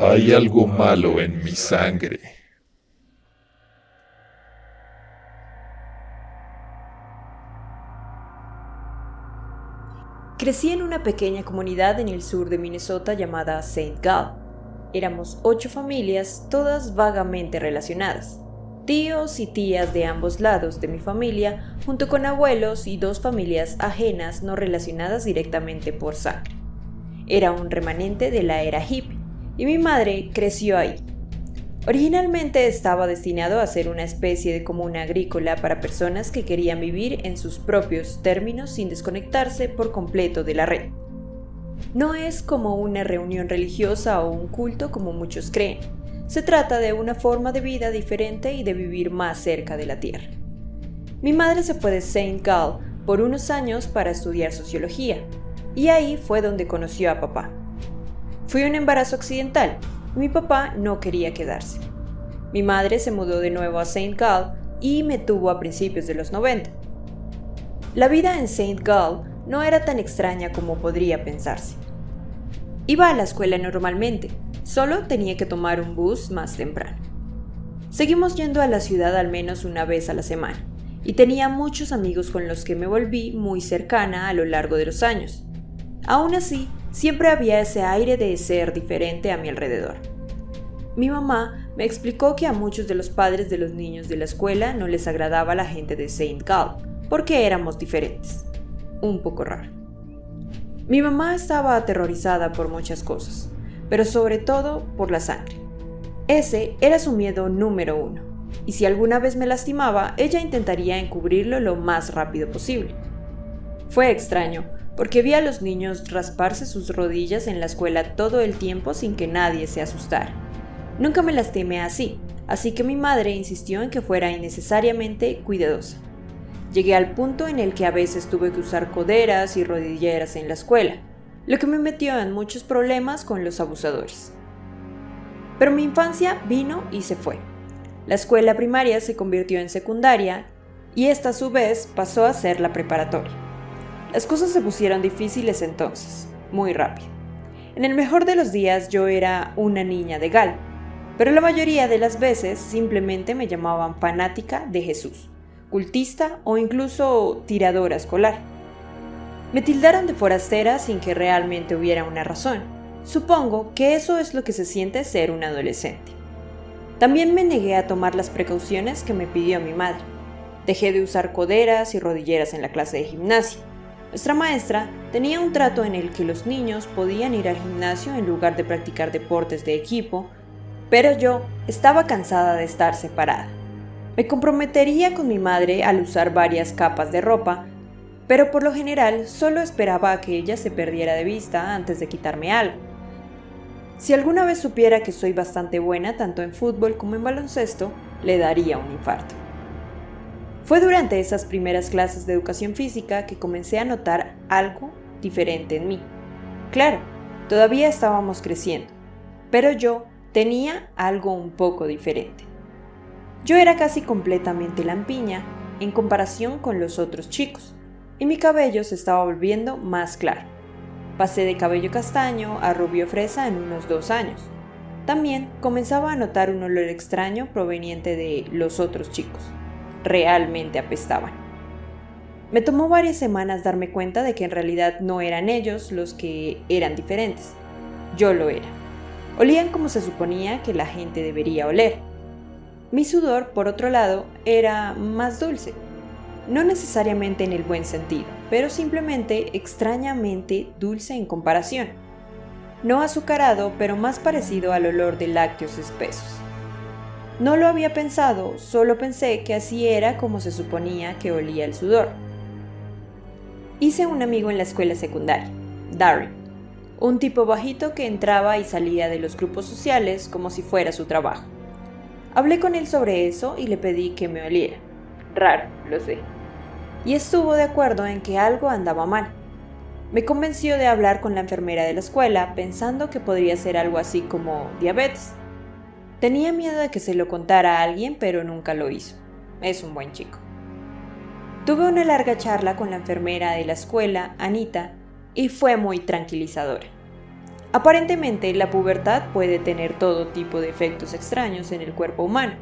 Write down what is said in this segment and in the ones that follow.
Hay algo malo en mi sangre. Crecí en una pequeña comunidad en el sur de Minnesota llamada Saint Gall. Éramos 8 familias, todas vagamente relacionadas. Tíos y tías de ambos lados de mi familia, junto con abuelos y 2 familias ajenas no relacionadas directamente por sangre. Era un remanente de la era hippie, y mi madre creció ahí. Originalmente estaba destinado a ser una especie de comuna agrícola para personas que querían vivir en sus propios términos sin desconectarse por completo de la red. No es como una reunión religiosa o un culto como muchos creen. Se trata de una forma de vida diferente y de vivir más cerca de la tierra. Mi madre se fue de Saint Gall por unos años para estudiar sociología, y ahí fue donde conoció a papá. Fue un embarazo accidental. Mi papá no quería quedarse. Mi madre se mudó de nuevo a Saint Gall y me tuvo a principios de los 90. La vida en Saint Gall no era tan extraña como podría pensarse. Iba a la escuela normalmente, solo tenía que tomar un bus más temprano. Seguimos yendo a la ciudad al menos una vez a la semana, y tenía muchos amigos con los que me volví muy cercana a lo largo de los años. Aún así, siempre había ese aire de ser diferente a mi alrededor. Mi mamá me explicó que a muchos de los padres de los niños de la escuela no les agradaba la gente de Saint Gall, porque éramos diferentes. Un poco raro. Mi mamá estaba aterrorizada por muchas cosas, pero sobre todo por la sangre. Ese era su miedo número 1, y si alguna vez me lastimaba, ella intentaría encubrirlo lo más rápido posible. Fue extraño, porque vi a los niños rasparse sus rodillas en la escuela todo el tiempo sin que nadie se asustara. Nunca me lastimé así que mi madre insistió en que fuera innecesariamente cuidadosa. Llegué al punto en el que a veces tuve que usar coderas y rodilleras en la escuela, lo que me metió en muchos problemas con los abusadores. Pero mi infancia vino y se fue. La escuela primaria se convirtió en secundaria y esta a su vez pasó a ser la preparatoria. Las cosas se pusieron difíciles entonces, muy rápido. En el mejor de los días yo era una niña de Gall, pero la mayoría de las veces simplemente me llamaban fanática de Jesús, cultista o incluso tiradora escolar. Me tildaron de forastera sin que realmente hubiera una razón. Supongo que eso es lo que se siente ser un adolescente. También me negué a tomar las precauciones que me pidió mi madre. Dejé de usar coderas y rodilleras en la clase de gimnasia. Nuestra maestra tenía un trato en el que los niños podían ir al gimnasio en lugar de practicar deportes de equipo, pero yo estaba cansada de estar separada. Me comprometería con mi madre al usar varias capas de ropa, pero por lo general solo esperaba a que ella se perdiera de vista antes de quitarme algo. Si alguna vez supiera que soy bastante buena tanto en fútbol como en baloncesto, le daría un infarto. Fue durante esas primeras clases de educación física que comencé a notar algo diferente en mí. Claro, todavía estábamos creciendo, pero yo tenía algo un poco diferente. Yo era casi completamente lampiña en comparación con los otros chicos, y mi cabello se estaba volviendo más claro. Pasé de cabello castaño a rubio fresa en unos 2 años. También comenzaba a notar un olor extraño proveniente de los otros chicos. Realmente apestaban. Me tomó varias semanas darme cuenta de que en realidad no eran ellos los que eran diferentes. Yo lo era. Olían como se suponía que la gente debería oler. Mi sudor, por otro lado, era más dulce. No necesariamente en el buen sentido, pero simplemente extrañamente dulce en comparación. No azucarado, pero más parecido al olor de lácteos espesos. No lo había pensado, solo pensé que así era como se suponía que olía el sudor. Hice un amigo en la escuela secundaria, Darren, un tipo bajito que entraba y salía de los grupos sociales como si fuera su trabajo. Hablé con él sobre eso y le pedí que me oliera. Raro, lo sé. Y estuvo de acuerdo en que algo andaba mal. Me convenció de hablar con la enfermera de la escuela, pensando que podría ser algo así como diabetes. Tenía miedo de que se lo contara a alguien, pero nunca lo hizo. Es un buen chico. Tuve una larga charla con la enfermera de la escuela, Anita, y fue muy tranquilizadora. Aparentemente, la pubertad puede tener todo tipo de efectos extraños en el cuerpo humano.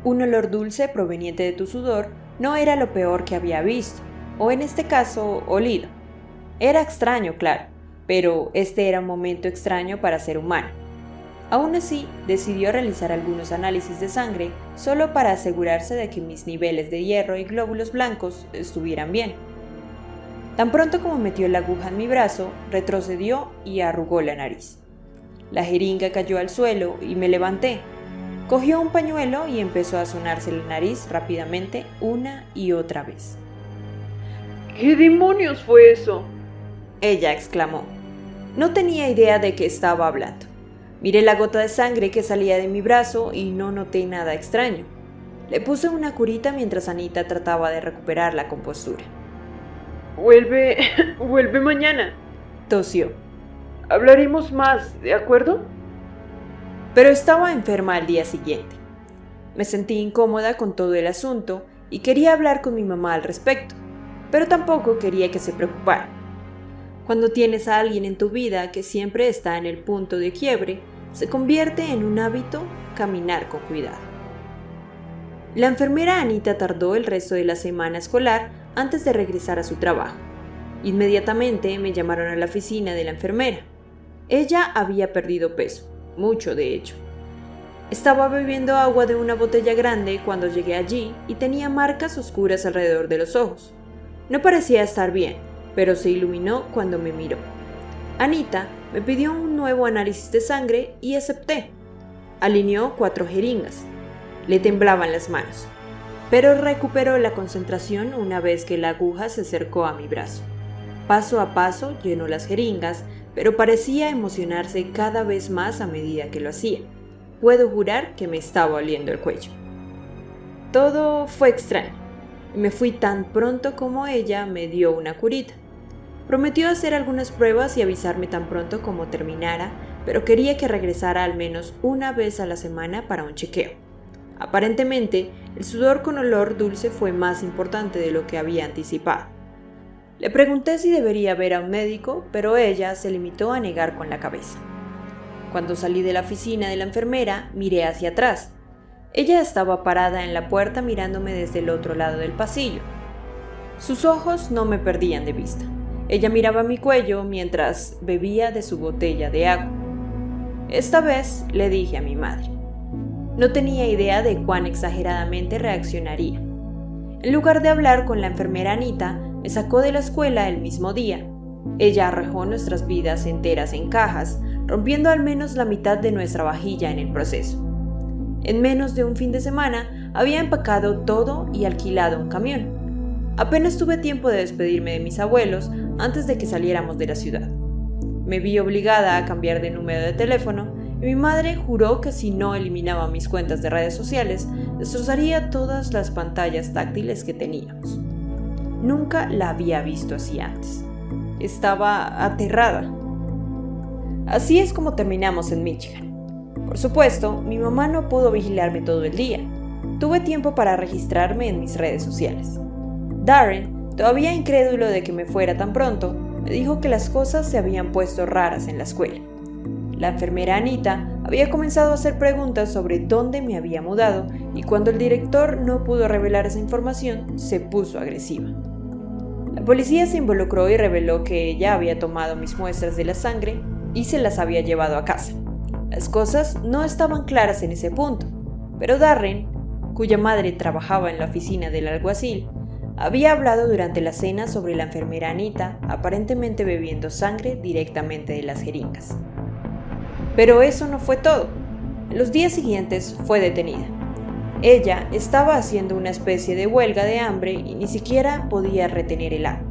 Un olor dulce proveniente de tu sudor no era lo peor que había visto, o en este caso, olido. Era extraño, claro, pero este era un momento extraño para ser humano. Aún así, decidió realizar algunos análisis de sangre solo para asegurarse de que mis niveles de hierro y glóbulos blancos estuvieran bien. Tan pronto como metió la aguja en mi brazo, retrocedió y arrugó la nariz. La jeringa cayó al suelo y me levanté. Cogió un pañuelo y empezó a sonarse la nariz rápidamente una y otra vez. ¿Qué demonios fue eso?, ella exclamó. No tenía idea de qué estaba hablando. Miré la gota de sangre que salía de mi brazo y no noté nada extraño. Le puse una curita mientras Anita trataba de recuperar la compostura. Vuelve mañana. Tosió. Hablaremos más, ¿de acuerdo? Pero estaba enferma al día siguiente. Me sentí incómoda con todo el asunto y quería hablar con mi mamá al respecto, pero tampoco quería que se preocupara. Cuando tienes a alguien en tu vida que siempre está en el punto de quiebre, se convierte en un hábito caminar con cuidado. La enfermera Anita tardó el resto de la semana escolar antes de regresar a su trabajo. Inmediatamente me llamaron a la oficina de la enfermera. Ella había perdido peso, mucho de hecho. Estaba bebiendo agua de una botella grande cuando llegué allí y tenía marcas oscuras alrededor de los ojos. No parecía estar bien, pero se iluminó cuando me miró. Anita me pidió un nuevo análisis de sangre y acepté. Alineó 4 jeringas. Le temblaban las manos, pero recuperó la concentración una vez que la aguja se acercó a mi brazo. Paso a paso llenó las jeringas, pero parecía emocionarse cada vez más a medida que lo hacía. Puedo jurar que me estaba oliendo el cuello. Todo fue extraño. Me fui tan pronto como ella me dio una curita. Prometió hacer algunas pruebas y avisarme tan pronto como terminara, pero quería que regresara al menos una vez a la semana para un chequeo. Aparentemente, el sudor con olor dulce fue más importante de lo que había anticipado. Le pregunté si debería ver a un médico, pero ella se limitó a negar con la cabeza. Cuando salí de la oficina de la enfermera, miré hacia atrás. Ella estaba parada en la puerta mirándome desde el otro lado del pasillo. Sus ojos no me perdían de vista. Ella miraba mi cuello mientras bebía de su botella de agua. Esta vez le dije a mi madre. No tenía idea de cuán exageradamente reaccionaría. En lugar de hablar con la enfermera Anita, me sacó de la escuela el mismo día. Ella arrojó nuestras vidas enteras en cajas, rompiendo al menos la mitad de nuestra vajilla en el proceso. En menos de un fin de semana, había empacado todo y alquilado un camión. Apenas tuve tiempo de despedirme de mis abuelos antes de que saliéramos de la ciudad. Me vi obligada a cambiar de número de teléfono y mi madre juró que si no eliminaba mis cuentas de redes sociales, destrozaría todas las pantallas táctiles que teníamos. Nunca la había visto así antes. Estaba aterrada. Así es como terminamos en Michigan. Por supuesto, mi mamá no pudo vigilarme todo el día. Tuve tiempo para registrarme en mis redes sociales. Darren, todavía incrédulo de que me fuera tan pronto, me dijo que las cosas se habían puesto raras en la escuela. La enfermera Anita había comenzado a hacer preguntas sobre dónde me había mudado y cuando el director no pudo revelar esa información, se puso agresiva. La policía se involucró y reveló que ella había tomado mis muestras de la sangre y se las había llevado a casa. Las cosas no estaban claras en ese punto, pero Darren, cuya madre trabajaba en la oficina del alguacil, había hablado durante la cena sobre la enfermera Anita aparentemente bebiendo sangre directamente de las jeringas. Pero eso no fue todo. En los días siguientes fue detenida. Ella estaba haciendo una especie de huelga de hambre y ni siquiera podía retener el agua.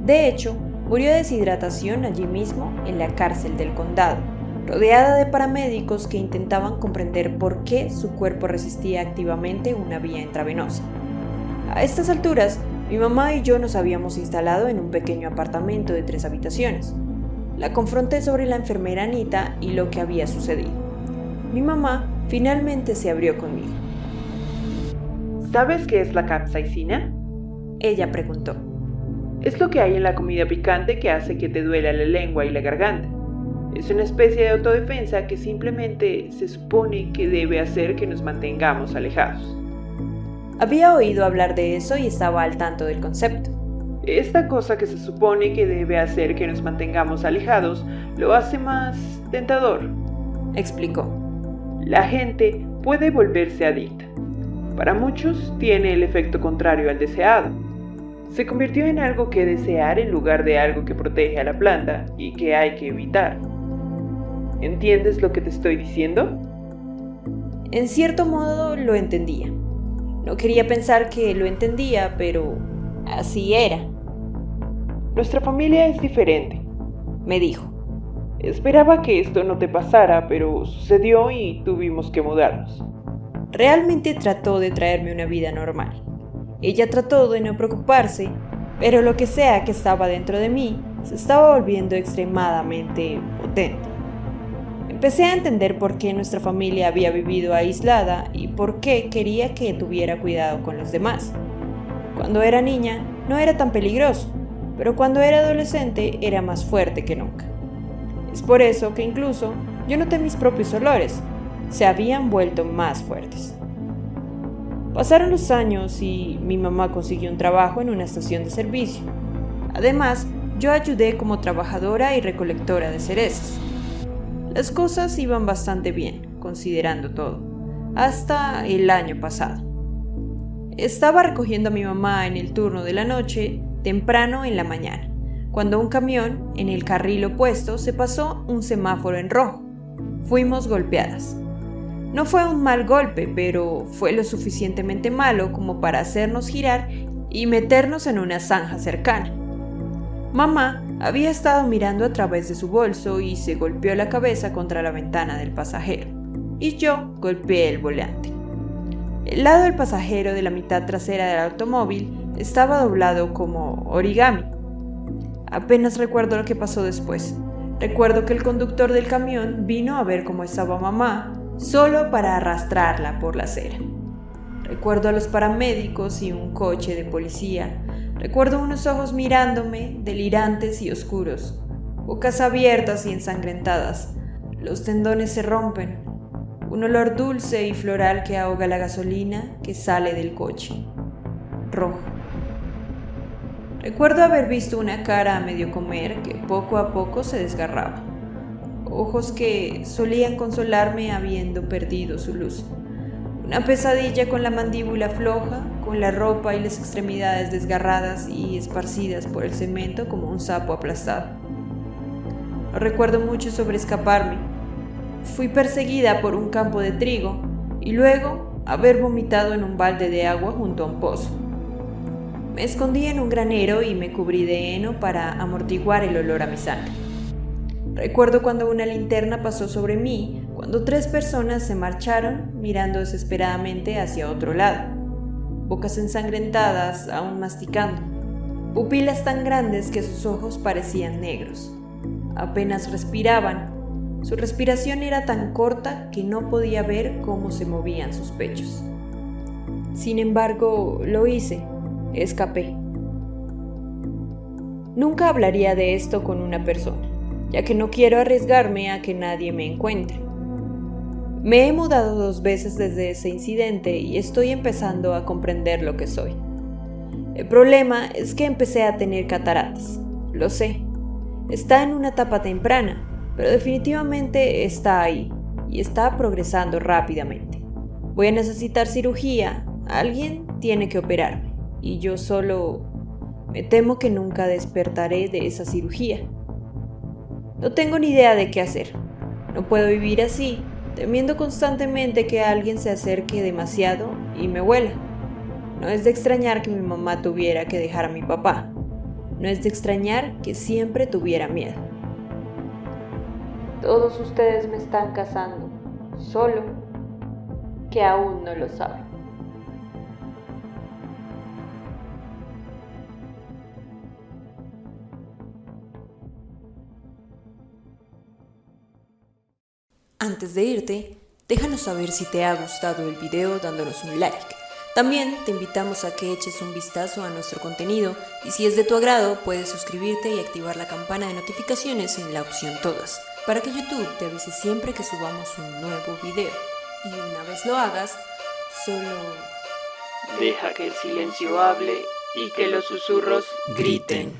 De hecho, murió de deshidratación allí mismo en la cárcel del condado, rodeada de paramédicos que intentaban comprender por qué su cuerpo resistía activamente una vía intravenosa. A estas alturas, mi mamá y yo nos habíamos instalado en un pequeño apartamento de 3 habitaciones. La confronté sobre la enfermera Anita y lo que había sucedido. Mi mamá finalmente se abrió conmigo. ¿Sabes qué es la capsaicina? Ella preguntó. Es lo que hay en la comida picante que hace que te duela la lengua y la garganta. Es una especie de autodefensa que simplemente se supone que debe hacer que nos mantengamos alejados. Había oído hablar de eso y estaba al tanto del concepto. Esta cosa que se supone que debe hacer que nos mantengamos alejados lo hace más tentador, explicó. La gente puede volverse adicta. Para muchos tiene el efecto contrario al deseado. Se convirtió en algo que desear en lugar de algo que protege a la planta y que hay que evitar. ¿Entiendes lo que te estoy diciendo? En cierto modo lo entendía. No quería pensar que lo entendía, pero así era. Nuestra familia es diferente, me dijo. Esperaba que esto no te pasara, pero sucedió y tuvimos que mudarnos. Realmente trató de traerme una vida normal. Ella trató de no preocuparse, pero lo que sea que estaba dentro de mí se estaba volviendo extremadamente potente. Empecé a entender por qué nuestra familia había vivido aislada y por qué quería que tuviera cuidado con los demás. Cuando era niña no era tan peligroso, pero cuando era adolescente era más fuerte que nunca. Es por eso que incluso yo noté mis propios olores, se habían vuelto más fuertes. Pasaron los años y mi mamá consiguió un trabajo en una estación de servicio. Además, yo ayudé como trabajadora y recolectora de cerezas. Las cosas iban bastante bien, considerando todo, hasta el año pasado. Estaba recogiendo a mi mamá en el turno de la noche, temprano en la mañana, cuando un camión en el carril opuesto se pasó un semáforo en rojo. Fuimos golpeadas. No fue un mal golpe, pero fue lo suficientemente malo como para hacernos girar y meternos en una zanja cercana. Mamá había estado mirando a través de su bolso y se golpeó la cabeza contra la ventana del pasajero, y yo golpeé el volante. El lado del pasajero de la mitad trasera del automóvil estaba doblado como origami. Apenas recuerdo lo que pasó después. Recuerdo que el conductor del camión vino a ver cómo estaba mamá, solo para arrastrarla por la acera. Recuerdo a los paramédicos y un coche de policía. Recuerdo unos ojos mirándome, delirantes y oscuros, bocas abiertas y ensangrentadas. Los tendones se rompen. Un olor dulce y floral que ahoga la gasolina que sale del coche. Rojo. Recuerdo haber visto una cara a medio comer que poco a poco se desgarraba. Ojos que solían consolarme habiendo perdido su luz. Una pesadilla con la mandíbula floja, con la ropa y las extremidades desgarradas y esparcidas por el cemento como un sapo aplastado. No recuerdo mucho sobre escaparme. Fui perseguida por un campo de trigo y luego haber vomitado en un balde de agua junto a un pozo. Me escondí en un granero y me cubrí de heno para amortiguar el olor a mi sangre. Recuerdo cuando una linterna pasó sobre mí, cuando 3 personas se marcharon mirando desesperadamente hacia otro lado, bocas ensangrentadas aún masticando, pupilas tan grandes que sus ojos parecían negros. Apenas respiraban. Su respiración era tan corta que no podía ver cómo se movían sus pechos. Sin embargo, lo hice. Escapé. Nunca hablaría de esto con una persona, ya que no quiero arriesgarme a que nadie me encuentre. Me he mudado 2 veces desde ese incidente y estoy empezando a comprender lo que soy. El problema es que empecé a tener cataratas. Lo sé. Está en una etapa temprana, pero definitivamente está ahí y está progresando rápidamente. Voy a necesitar cirugía. Alguien tiene que operarme. Y yo solo me temo que nunca despertaré de esa cirugía. No tengo ni idea de qué hacer. No puedo vivir así, temiendo constantemente que alguien se acerque demasiado y me huela. No es de extrañar que mi mamá tuviera que dejar a mi papá. No es de extrañar que siempre tuviera miedo. Todos ustedes me están cazando, solo que aún no lo saben. Antes de irte, déjanos saber si te ha gustado el video dándonos un like. También te invitamos a que eches un vistazo a nuestro contenido y si es de tu agrado puedes suscribirte y activar la campana de notificaciones en la opción todas, para que YouTube te avise siempre que subamos un nuevo video. Y una vez lo hagas, solo Deja que el silencio hable y que los susurros griten.